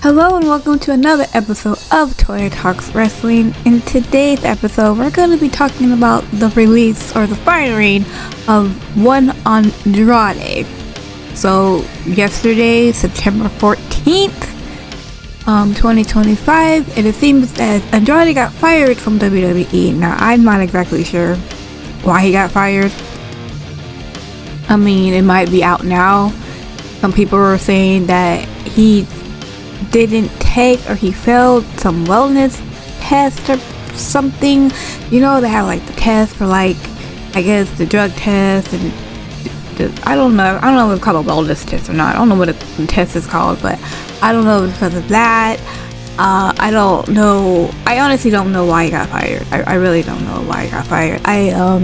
Hello and welcome to another episode of Toya Talks Wrestling. In today's episode, we're going to be talking about the release or the firing of Wwe Andrade. So, yesterday, September 14th, 2025, and it seems that Andrade got fired from WWE. Now, I'm not exactly sure why he got fired. I mean, it might be out now. Some people were saying that he didn't take or he failed some wellness test or something. You know, they have like the test for like, I guess the drug test and I don't know if it's called a wellness test or not. I don't know what the test is called, but I don't know if it's because of that. I don't know. I honestly don't know why he got fired. I really don't know why he got fired. I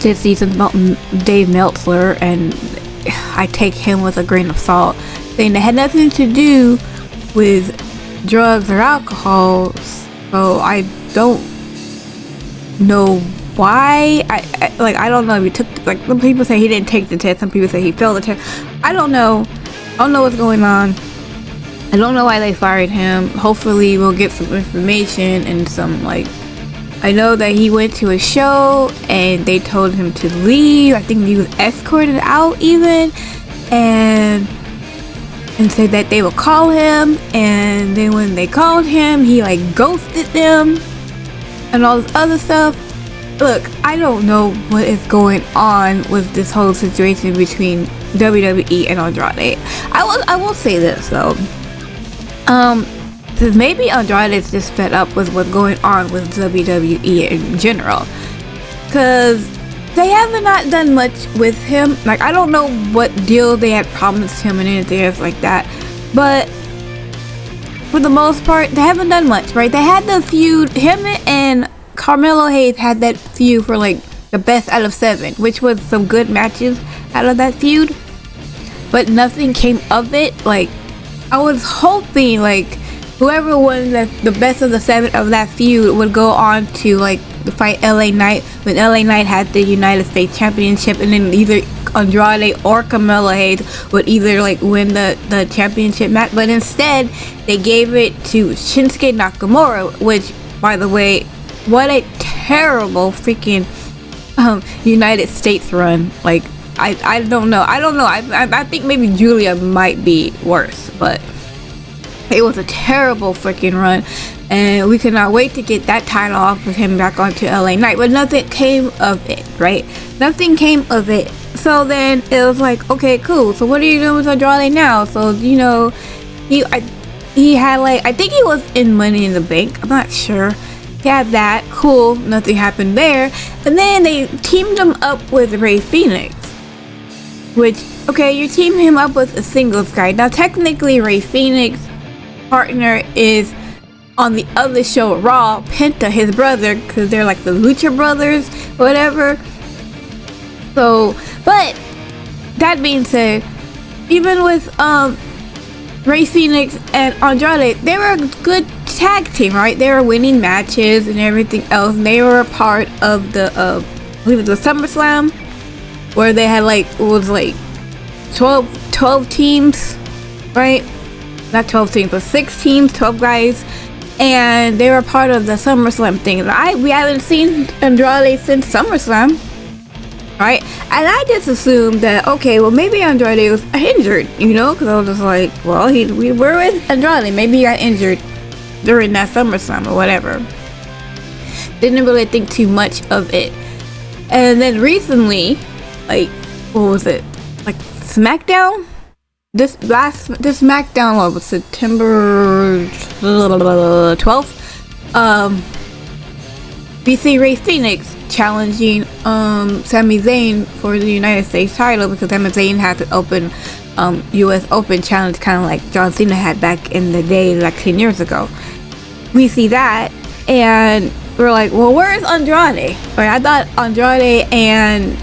did see something about Dave Meltzer, and I take him with a grain of salt, saying it had nothing to do with drugs or alcohol. So I don't know why. I don't know if he took, like, some people say he didn't take the test, some people say he failed the test. I don't know what's going on. I don't know why they fired him. Hopefully we'll get some information and some, like, I know that he went to a show and they told him to leave. I think he was escorted out even, and said that they would call him, and then when they called him, he like ghosted them and all this other stuff. Look, I don't know what is going on with this whole situation between WWE and Andrade. I will say this though, because maybe Andrade is just fed up with what's going on with WWE in general, because they haven't not done much with him. Like, I don't know what deal they had promised him and anything else like that, but for the most part, they haven't done much, right? They had the feud, him and Carmelo Hayes had that feud for like the best out of 7, which was some good matches out of that feud, but nothing came of it. Like, I was hoping like whoever won the best of the 7 of that feud would go on to like the fight LA Knight when LA Knight had the United States Championship, and then either Andrade or Carmelo Hayes would either like win the championship match. But instead they gave it to Shinsuke Nakamura, which, by the way, what a terrible freaking United States run. Like, I don't know. I think maybe Julia might be worse, but it was a terrible freaking run, and we could not wait to get that title off of him back onto LA Knight, but nothing came of it, right? Nothing came of it. So then it was like, okay, cool, so what are you doing with Andrade now? So, you know, he had like, I think he was in Money in the Bank, I'm not sure. He had that, cool, nothing happened there. And then they teamed him up with Rey Fenix, which, okay, you team him up with a singles guy. Now technically Rey Fenix partner is on the other show, Raw, Penta, his brother, because they're like the Lucha Brothers, whatever. So, but that being said, even with Rey Fenix and Andrade, they were a good tag team, right? They were winning matches and everything else. And they were a part of the I believe it was the SummerSlam, where they had like, it was like 12 teams, right? Not 12 teams, but 6 teams, 12 guys, and they were part of the SummerSlam thing. We haven't seen Andrade since SummerSlam, right? And I just assumed that, okay, well, maybe Andrade was injured, you know, because I was just like, well, we were with Andrade, maybe he got injured during that SummerSlam or whatever. Didn't really think too much of it. And then recently, like, what was it, like SmackDown? This SmackDown, what was September 12th? We see Rey Fenix challenging Sami Zayn for the United States title, because Sami Zayn had to open US Open challenge, kind of like John Cena had back in the day, like 10 years ago. We see that, and we're like, well, where's Andrade? Right, I thought Andrade and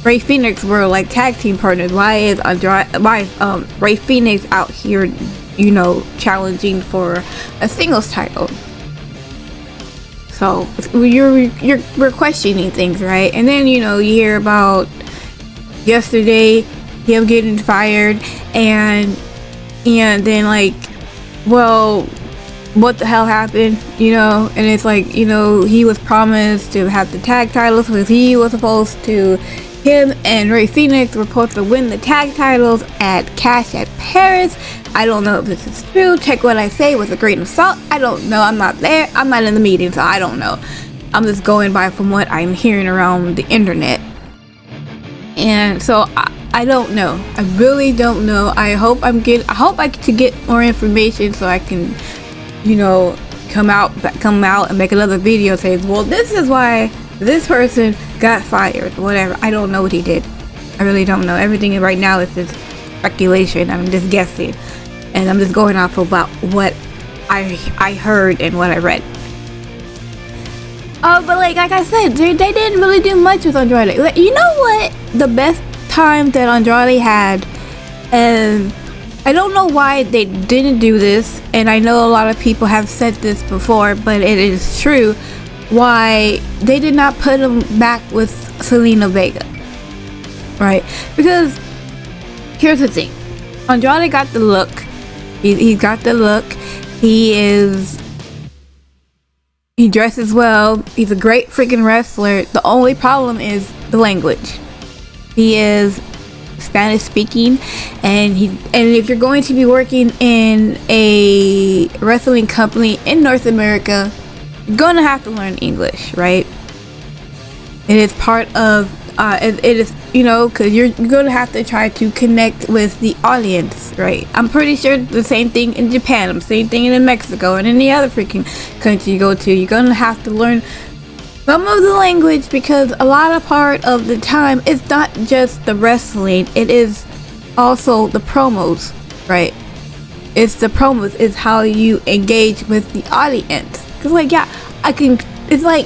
Rey Fenix were like tag team partners. Why is Rey Fenix out here, you know, challenging for a singles title? So we're questioning things, right? And then, you know, you hear about yesterday him getting fired, and And then like, well, what the hell happened, you know? And it's like, you know, he was promised to have the tag titles because he was supposed to, him and Rey Fenix were supposed to win the tag titles at Cash at Paris. I don't know if this is true. Check what I say with a grain of salt. I don't know. I'm not there. I'm not in the meeting, so I don't know. I'm just going by from what I'm hearing around the internet. And so I don't know. I really don't know. I hope I can get more information so I can, you know, come out and make another video saying, well, this is why this person got fired, whatever. I don't know what he did. I really don't know. Everything right now is just speculation. I'm just guessing, and I'm just going off about what I heard and what I read. But like I said, they didn't really do much with Andrade. Like, you know what? The best time that Andrade had, and I don't know why they didn't do this, and I know a lot of people have said this before, but it is true, why they did not put him back with Zelina Vega, right? Because here's the thing, Andrade got the look. He got the look. He dresses well. He's a great freaking wrestler. The only problem is the language. He is Spanish speaking, and if you're going to be working in a wrestling company in North America, you're gonna have to learn English, right? It is part of it is, you know, because you're gonna have to try to connect with the audience, right? I'm pretty sure the same thing in Japan, the same thing in Mexico, and any other freaking country you go to. You're gonna have to learn some of the language, because a lot of part of the time it's not just the wrestling, it is also the promos, right? It's the promos, is how you engage with the audience. Because like, yeah, it's like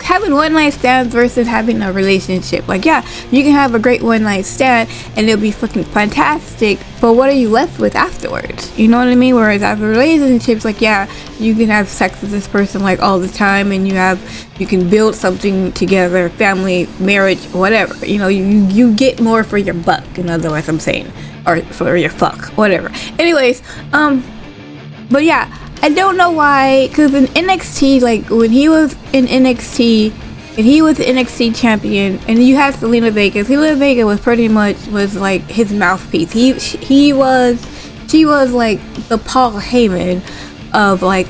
having one night stands versus having a relationship. Like, yeah, you can have a great one night stand and it'll be fucking fantastic, but what are you left with afterwards? You know what I mean? Whereas after relationships, like, yeah, you can have sex with this person like all the time, and you can build something together, family, marriage, whatever. You know, you get more for your buck, in other words, I'm saying, or for your fuck, whatever. Anyways, but yeah, I don't know why, because in NXT, like when he was in NXT and he was the NXT champion, and you had Zelina Vega was pretty much like his mouthpiece. She was like the Paul Heyman of a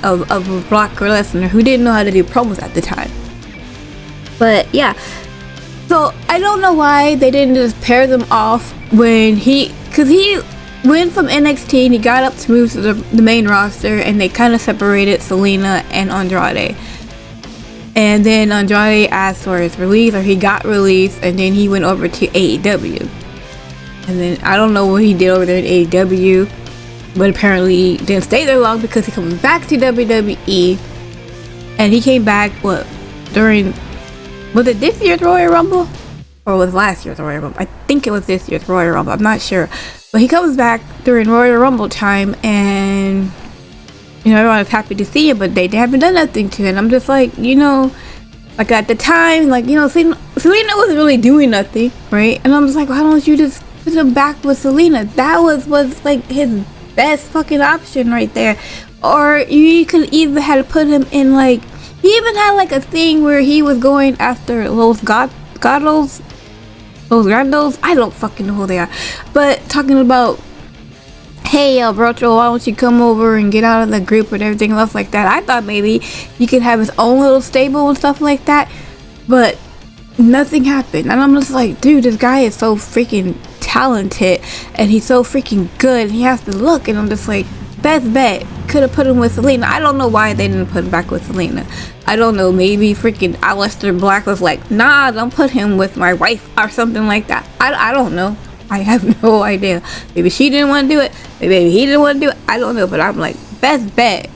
Brock Lesnar, who didn't know how to do promos at the time. But yeah, so I don't know why they didn't just pair them off when because he went from NXT and he got up to move to the main roster, and they kind of separated Zelina and Andrade. And then Andrade asked for his release, or he got released, and then he went over to AEW. And then I don't know what he did over there at AEW, but apparently he didn't stay there long, because he comes back to WWE, and he came back was it this year's Royal Rumble? Or was last year's Royal Rumble? I think it was this year's Royal Rumble, I'm not sure. But he comes back during Royal Rumble time, and you know, everyone was happy to see him, but they haven't done nothing to it. And I'm just like, you know, like at the time, like, you know, Zelina wasn't really doing nothing, right? And I'm just like, why don't you just put him back with Zelina? That was like his best fucking option right there. Or you could even have put him in, like, he even had like a thing where he was going after Los Grandos, I don't fucking know who they are, but talking about, hey, Brocho, why don't you come over and get out of the group and everything else like that. I thought maybe he could have his own little stable and stuff like that, but nothing happened. And I'm just like, dude, this guy is so freaking talented, and he's so freaking good, and he has the look, and I'm just like, best bet, could have put him with Zelina. I don't know why they didn't put him back with Zelina. I don't know, maybe freaking Aleister Black was like, nah, don't put him with my wife or something like that. I don't know. I have no idea. Maybe she didn't want to do it, maybe he didn't want to do it, I don't know. But I'm like, best bet,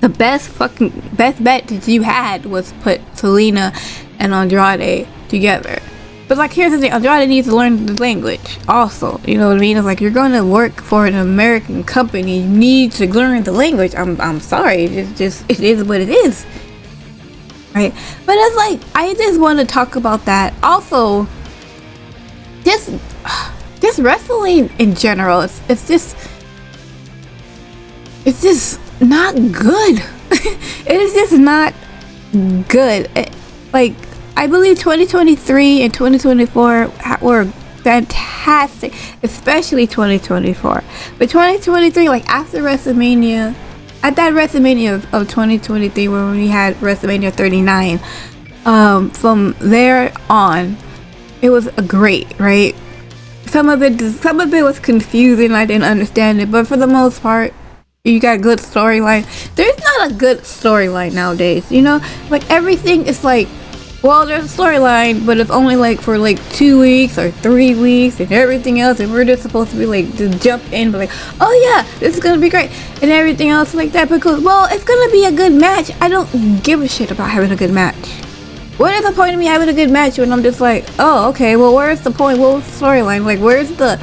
the best bet that you had was put Zelina and Andrade together. But like, here's the thing, Andrade needs to learn the language also, you know what I mean? It's like, you're going to work for an American company, you need to learn the language. I'm sorry, it is what it is, right? But it's like, I just want to talk about that also. Just just wrestling in general, it's just not good. It is just not good. Like, I believe 2023 and 2024 were fantastic, especially 2024. But 2023, like after WrestleMania, at that WrestleMania of 2023, when we had WrestleMania 39, from there on, it was great, right? Some of it was confusing. I didn't understand it, but for the most part, you got good storyline. There's not a good storyline nowadays, you know? Like, everything is like, well, there's a storyline, but it's only like for like 2 weeks or 3 weeks and everything else, and we're just supposed to be like, just jump in, but like, oh yeah, this is gonna be great, and everything else like that, because, well, it's gonna be a good match. I don't give a shit about having a good match. What is the point of me having a good match when I'm just like, oh, okay, well, where's the point? What's the storyline? Like, where's the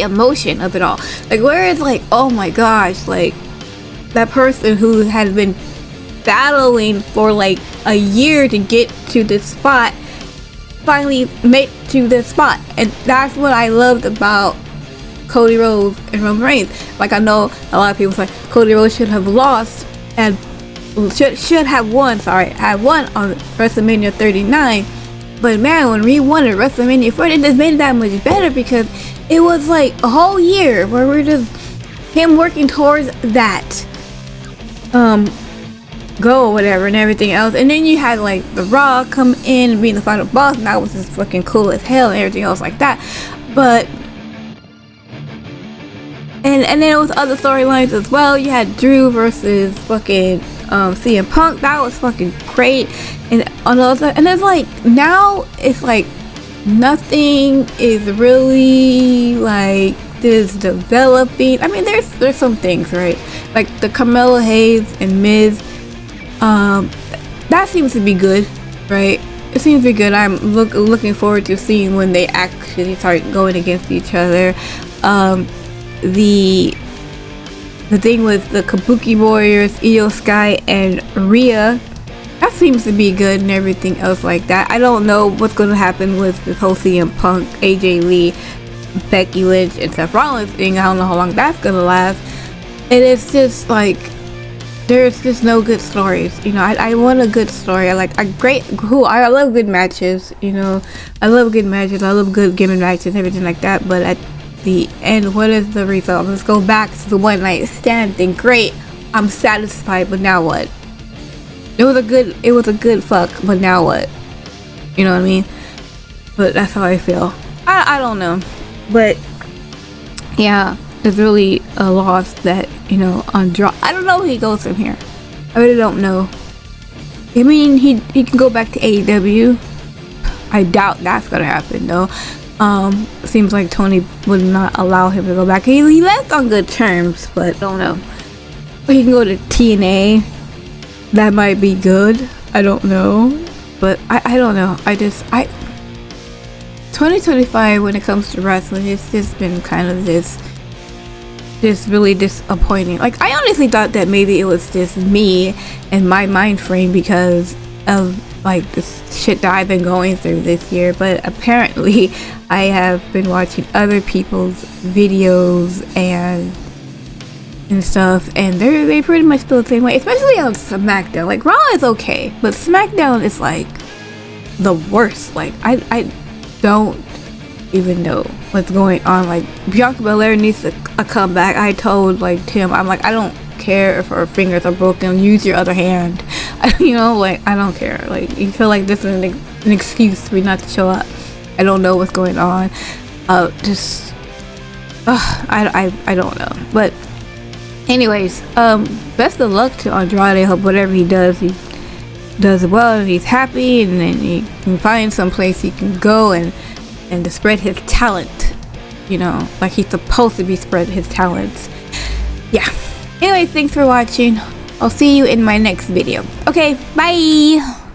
emotion of it all? Like, where is, like, oh my gosh, like, that person who has been battling for like a year to get to this spot finally made to this spot. And that's what I loved about Cody Rhodes and Roman Reigns. Like, I know a lot of people say Cody Rhodes should have lost and should have won on WrestleMania 39, but man, when we won at WrestleMania 40, it just made it that much better, because it was like a whole year where we're just him working towards that goal or whatever and everything else. And then you had like The Rock come in and being the final boss, and that was just fucking cool as hell and everything else like that. But and then there was other storylines as well. You had Drew versus fucking CM Punk. That was fucking great. And on other, and it's like, now it's like nothing is really like this developing. I mean, there's some things, right? Like the Carmelo Hayes and Miz, that seems to be good, right? It seems to be good. I'm looking forward to seeing when they actually start going against each other. The thing with the Kabuki Warriors, Io Sky and Rhea, that seems to be good, and everything else like that. I don't know what's going to happen with this whole CM Punk, AJ Lee, Becky Lynch, and Seth Rollins thing. I don't know how long that's going to last. And it's just like, there's just no good stories. You know, I want a good story. I love good matches, you know. I love good matches. I love good gimmick matches and everything like that. But at the end, what is the result? Let's go back to the one night stand thing. Great, I'm satisfied, but now what? It was a good fuck, but now what? You know what I mean? But that's how I feel. I don't know, but yeah, it's really a loss that, you know, Andrade. I don't know where he goes from here. I really don't know. I mean, he can go back to AEW. I doubt that's gonna happen though. Seems like Tony would not allow him to go back. He left on good terms, but I don't know. But he can go to TNA. That might be good. I don't know. But I don't know. 2025 when it comes to wrestling, it's just been kind of this really disappointing. Like, I honestly thought that maybe it was just me and my mind frame because of like this shit that I've been going through this year, but apparently I have been watching other people's videos and stuff, and they pretty much feel the same way, especially on SmackDown. Like, Raw is okay, but SmackDown is like the worst. Like, I don't even know what's going on. Like, Bianca Belair needs a comeback. I told like Tim, I'm like, I don't care if her fingers are broken, use your other hand. You know, like, I don't care. Like, you feel like this is an excuse for me not to show up. I don't know what's going on. I don't know. But anyways, best of luck to Andrade. I hope whatever he does well, and he's happy, and then he can find some place he can go and to spread his talent, you know, like he's supposed to be spreading his talents. Yeah. Anyway, thanks for watching. I'll see you in my next video. Okay, bye!